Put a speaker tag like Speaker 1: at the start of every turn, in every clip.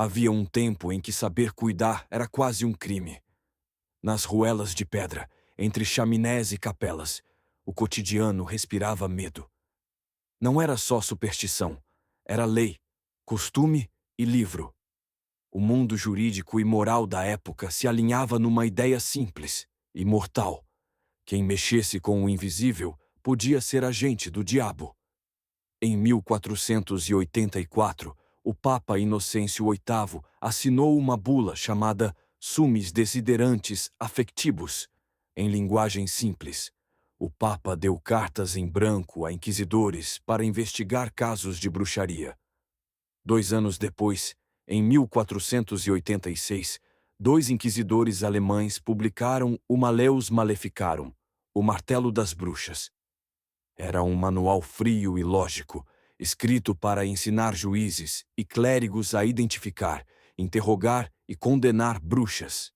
Speaker 1: Havia um tempo em que saber cuidar era quase um crime. Nas ruelas de pedra, entre chaminés e capelas, o cotidiano respirava medo. Não era só superstição, era lei, costume e livro. O mundo jurídico e moral da época se alinhava numa ideia simples, imortal. Quem mexesse com o invisível podia ser agente do diabo. Em 1484, o Papa Inocêncio VIII assinou uma bula chamada Summis Desiderantes Affectibus. Em linguagem simples, o Papa deu cartas em branco a inquisidores para investigar casos de bruxaria. 2 anos depois, em 1486, dois inquisidores alemães publicaram o Malleus Maleficarum, o Martelo das Bruxas. Era um manual frio e lógico, escrito para ensinar juízes e clérigos a identificar, interrogar e condenar bruxas.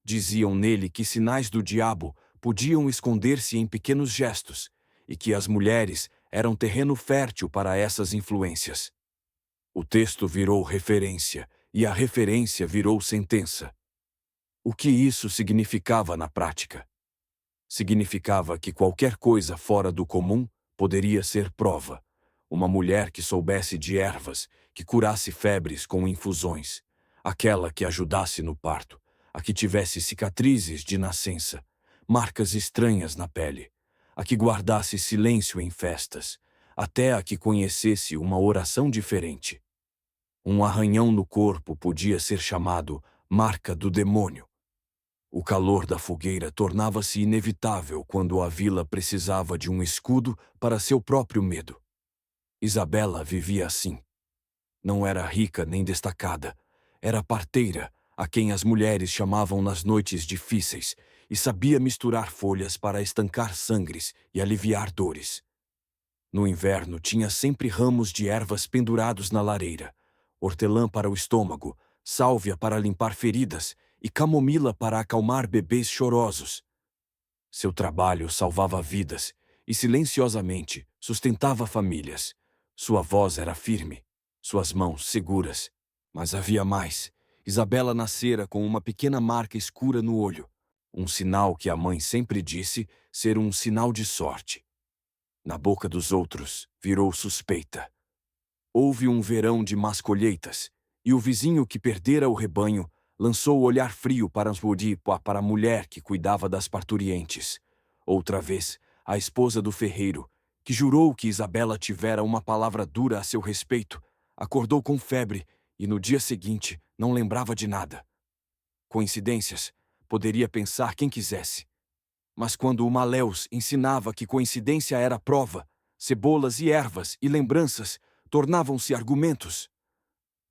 Speaker 1: Diziam nele que sinais do diabo podiam esconder-se em pequenos gestos e que as mulheres eram terreno fértil para essas influências. O texto virou referência e a referência virou sentença. O que isso significava na prática? Significava que qualquer coisa fora do comum poderia ser prova. Uma mulher que soubesse de ervas, que curasse febres com infusões, aquela que ajudasse no parto, a que tivesse cicatrizes de nascença, marcas estranhas na pele, a que guardasse silêncio em festas, até a que conhecesse uma oração diferente. Um arranhão no corpo podia ser chamado marca do demônio. O calor da fogueira tornava-se inevitável quando a vila precisava de um escudo para seu próprio medo. Isabela vivia assim. Não era rica nem destacada. Era parteira, a quem as mulheres chamavam nas noites difíceis, e sabia misturar folhas para estancar sangres e aliviar dores. No inverno tinha sempre ramos de ervas pendurados na lareira, hortelã para o estômago, sálvia para limpar feridas e camomila para acalmar bebês chorosos. Seu trabalho salvava vidas e silenciosamente sustentava famílias. Sua voz era firme, suas mãos seguras. Mas havia mais. Isabela nascera com uma pequena marca escura no olho, um sinal que a mãe sempre disse ser um sinal de sorte. Na boca dos outros, virou suspeita. Houve um verão de más colheitas, e o vizinho que perdera o rebanho lançou o olhar frio para a mulher que cuidava das parturientes. Outra vez, a esposa do ferreiro, que jurou que Isabela tivera uma palavra dura a seu respeito, acordou com febre e no dia seguinte não lembrava de nada. Coincidências, poderia pensar quem quisesse. Mas quando o Malleus ensinava que coincidência era prova, cebolas e ervas e lembranças tornavam-se argumentos.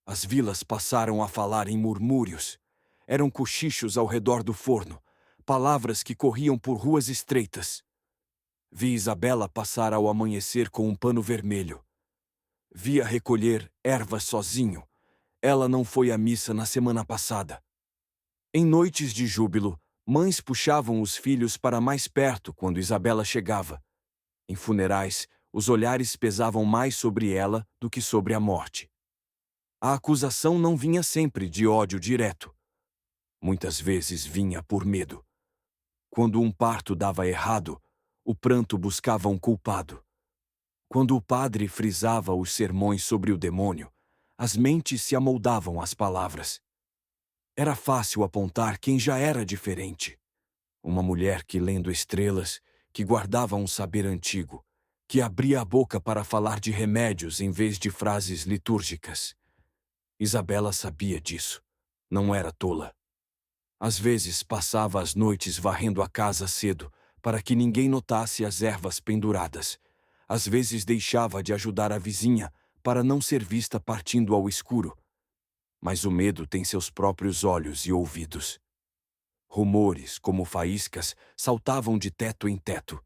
Speaker 1: As vilas passaram a falar em murmúrios. Eram cochichos ao redor do forno, palavras que corriam por ruas estreitas. Vi Isabela passar ao amanhecer com um pano vermelho. Via recolher ervas sozinho. Ela não foi à missa na semana passada. Em noites de júbilo, mães puxavam os filhos para mais perto quando Isabela chegava. Em funerais, os olhares pesavam mais sobre ela do que sobre a morte. A acusação não vinha sempre de ódio direto. Muitas vezes vinha por medo. Quando um parto dava errado, o pranto buscava um culpado. Quando o padre frisava os sermões sobre o demônio, as mentes se amoldavam às palavras. Era fácil apontar quem já era diferente. Uma mulher que, lendo estrelas, que guardava um saber antigo, que abria a boca para falar de remédios em vez de frases litúrgicas. Isabela sabia disso. Não era tola. Às vezes passava as noites varrendo a casa cedo, para que ninguém notasse as ervas penduradas. Às vezes deixava de ajudar a vizinha, para não ser vista partindo ao escuro. Mas o medo tem seus próprios olhos e ouvidos. Rumores, como faíscas, saltavam de teto em teto.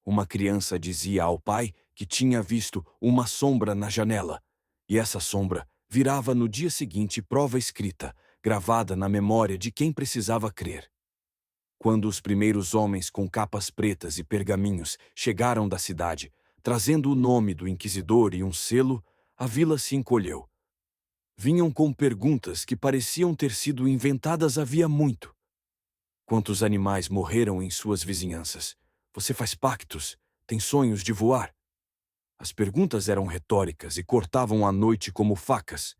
Speaker 1: Uma criança dizia ao pai que tinha visto uma sombra na janela, e essa sombra virava no dia seguinte prova escrita, gravada na memória de quem precisava crer. Quando os primeiros homens com capas pretas e pergaminhos chegaram da cidade, trazendo o nome do inquisidor e um selo, a vila se encolheu. Vinham com perguntas que pareciam ter sido inventadas havia muito. Quantos animais morreram em suas vizinhanças? Você faz pactos? Tem sonhos de voar? As perguntas eram retóricas e cortavam a noite como facas.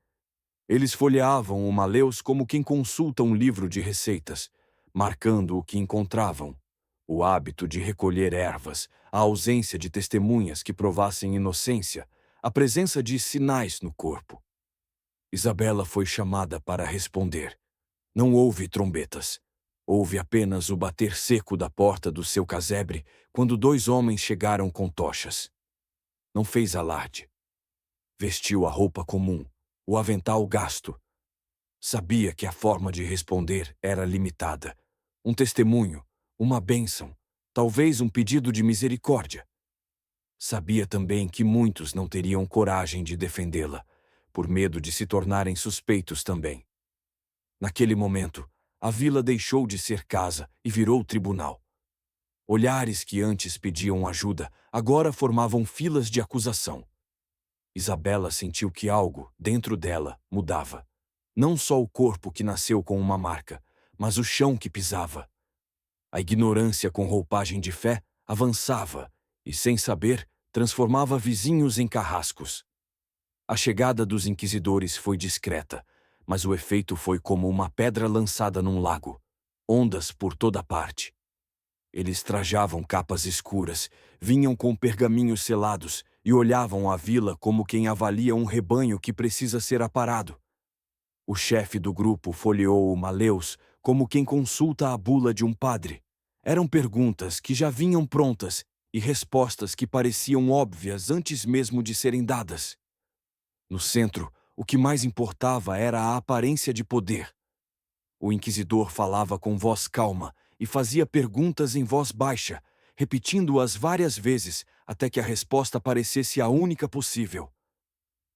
Speaker 1: Eles folheavam o Maleus como quem consulta um livro de receitas, marcando o que encontravam. O hábito de recolher ervas, a ausência de testemunhas que provassem inocência, a presença de sinais no corpo. Isabela foi chamada para responder. Não houve trombetas. Houve apenas o bater seco da porta do seu casebre quando 2 homens chegaram com tochas. Não fez alarde. Vestiu a roupa comum, o avental gasto. Sabia que a forma de responder era limitada. Um testemunho, uma bênção, talvez um pedido de misericórdia. Sabia também que muitos não teriam coragem de defendê-la, por medo de se tornarem suspeitos também. Naquele momento, a vila deixou de ser casa e virou tribunal. Olhares que antes pediam ajuda, agora formavam filas de acusação. Isabela sentiu que algo, dentro dela, mudava. Não só o corpo que nasceu com uma marca, mas o chão que pisava. A ignorância com roupagem de fé avançava e, sem saber, transformava vizinhos em carrascos. A chegada dos inquisidores foi discreta, mas o efeito foi como uma pedra lançada num lago. Ondas por toda parte. Eles trajavam capas escuras, vinham com pergaminhos selados e olhavam a vila como quem avalia um rebanho que precisa ser aparado. O chefe do grupo folheou o Maleus como quem consulta a bula de um padre. Eram perguntas que já vinham prontas e respostas que pareciam óbvias antes mesmo de serem dadas. No centro, o que mais importava era a aparência de poder. O inquisidor falava com voz calma e fazia perguntas em voz baixa, repetindo-as várias vezes até que a resposta parecesse a única possível.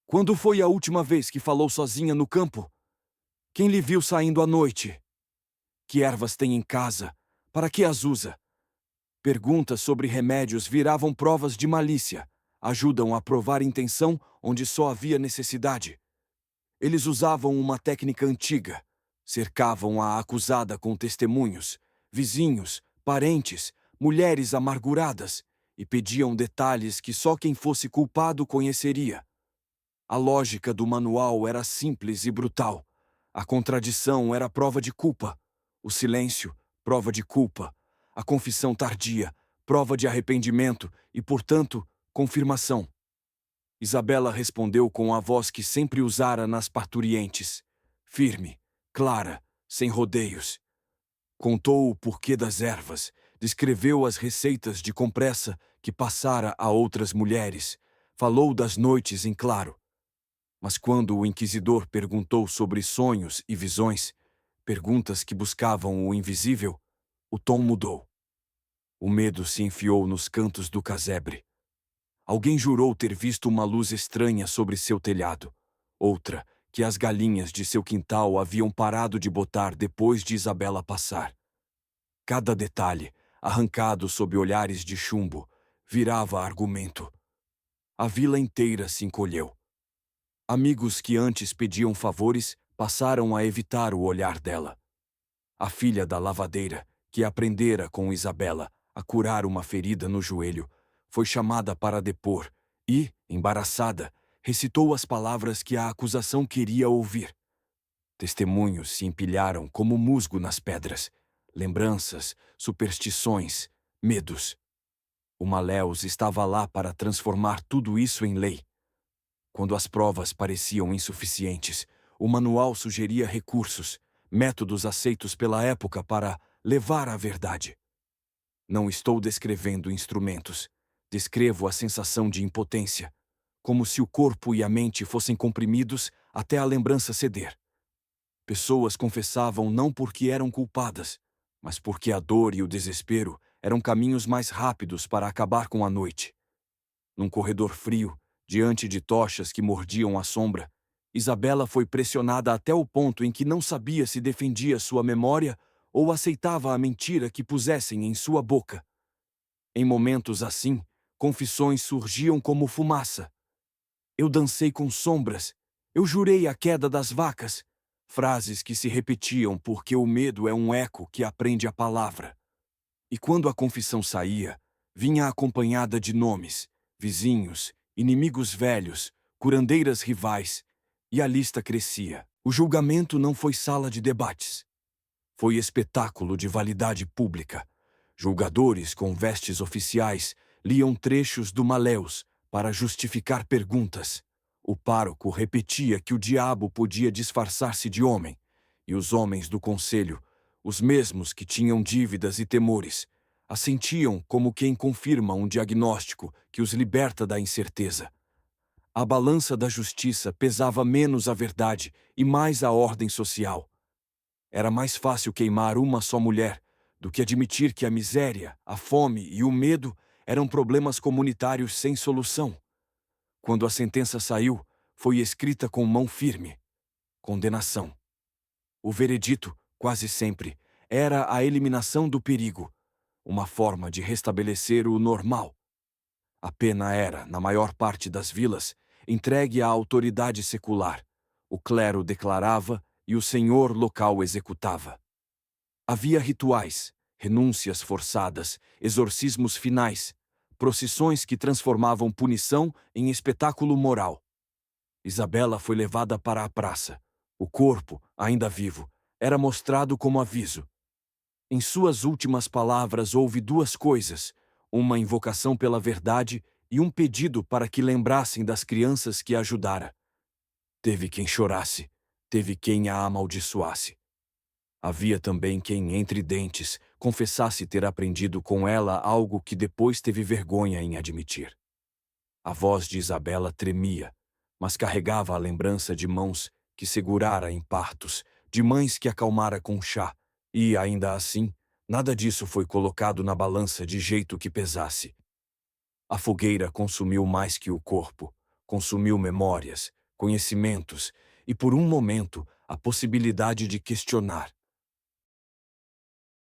Speaker 1: Quando foi a última vez que falou sozinha no campo? Quem lhe viu saindo à noite? Que ervas tem em casa? Para que as usa? Perguntas sobre remédios viravam provas de malícia, ajudam a provar intenção onde só havia necessidade. Eles usavam uma técnica antiga. Cercavam a acusada com testemunhos, vizinhos, parentes, mulheres amarguradas e pediam detalhes que só quem fosse culpado conheceria. A lógica do manual era simples e brutal. A contradição era prova de culpa. O silêncio, prova de culpa. A confissão tardia, prova de arrependimento e, portanto, confirmação. Isabela respondeu com a voz que sempre usara nas parturientes, firme, clara, sem rodeios. Contou o porquê das ervas, descreveu as receitas de compressa que passara a outras mulheres, falou das noites em claro. Mas quando o inquisidor perguntou sobre sonhos e visões, perguntas que buscavam o invisível, o tom mudou. O medo se enfiou nos cantos do casebre. Alguém jurou ter visto uma luz estranha sobre seu telhado. Outra, que as galinhas de seu quintal haviam parado de botar depois de Isabela passar. Cada detalhe, arrancado sob olhares de chumbo, virava argumento. A vila inteira se encolheu. Amigos que antes pediam favores passaram a evitar o olhar dela. A filha da lavadeira, que aprendera com Isabela a curar uma ferida no joelho, foi chamada para depor e, embaraçada, recitou as palavras que a acusação queria ouvir. Testemunhos se empilharam como musgo nas pedras, lembranças, superstições, medos. O Maleus estava lá para transformar tudo isso em lei. Quando as provas pareciam insuficientes, o manual sugeria recursos, métodos aceitos pela época para levar à verdade. Não estou descrevendo instrumentos. Descrevo a sensação de impotência, como se o corpo e a mente fossem comprimidos até a lembrança ceder. Pessoas confessavam não porque eram culpadas, mas porque a dor e o desespero eram caminhos mais rápidos para acabar com a noite. Num corredor frio, diante de tochas que mordiam a sombra, Isabela foi pressionada até o ponto em que não sabia se defendia sua memória ou aceitava a mentira que pusessem em sua boca. Em momentos assim, confissões surgiam como fumaça. Eu dancei com sombras, Eu jurei a queda das vacas. Frases que se repetiam porque o medo é um eco que aprende a palavra. E quando a confissão saía, vinha acompanhada de nomes, vizinhos, inimigos velhos, curandeiras rivais, e a lista crescia. O julgamento não foi sala de debates. Foi espetáculo de validade pública. Julgadores com vestes oficiais liam trechos do Maleus para justificar perguntas. O pároco repetia que o diabo podia disfarçar-se de homem, e os homens do conselho, os mesmos que tinham dívidas e temores, assentiam como quem confirma um diagnóstico que os liberta da incerteza. A balança da justiça pesava menos a verdade e mais a ordem social. Era mais fácil queimar uma só mulher do que admitir que a miséria, a fome e o medo eram problemas comunitários sem solução. Quando a sentença saiu, foi escrita com mão firme: condenação. O veredito, quase sempre, era a eliminação do perigo, uma forma de restabelecer o normal. A pena era, na maior parte das vilas, entregue à autoridade secular. O clero declarava e o senhor local executava. Havia rituais, renúncias forçadas, exorcismos finais, procissões que transformavam punição em espetáculo moral. Isabela foi levada para a praça. O corpo, ainda vivo, era mostrado como aviso. Em suas últimas palavras houve duas coisas: uma invocação pela verdade e um pedido para que lembrassem das crianças que ajudara. Teve quem chorasse, teve quem a amaldiçoasse. Havia também quem, entre dentes, confessasse ter aprendido com ela algo que depois teve vergonha em admitir. A voz de Isabela tremia, mas carregava a lembrança de mãos que segurara em partos, de mães que acalmara com chá, e, ainda assim, nada disso foi colocado na balança de jeito que pesasse. A fogueira consumiu mais que o corpo, consumiu memórias, conhecimentos e, por um momento, a possibilidade de questionar.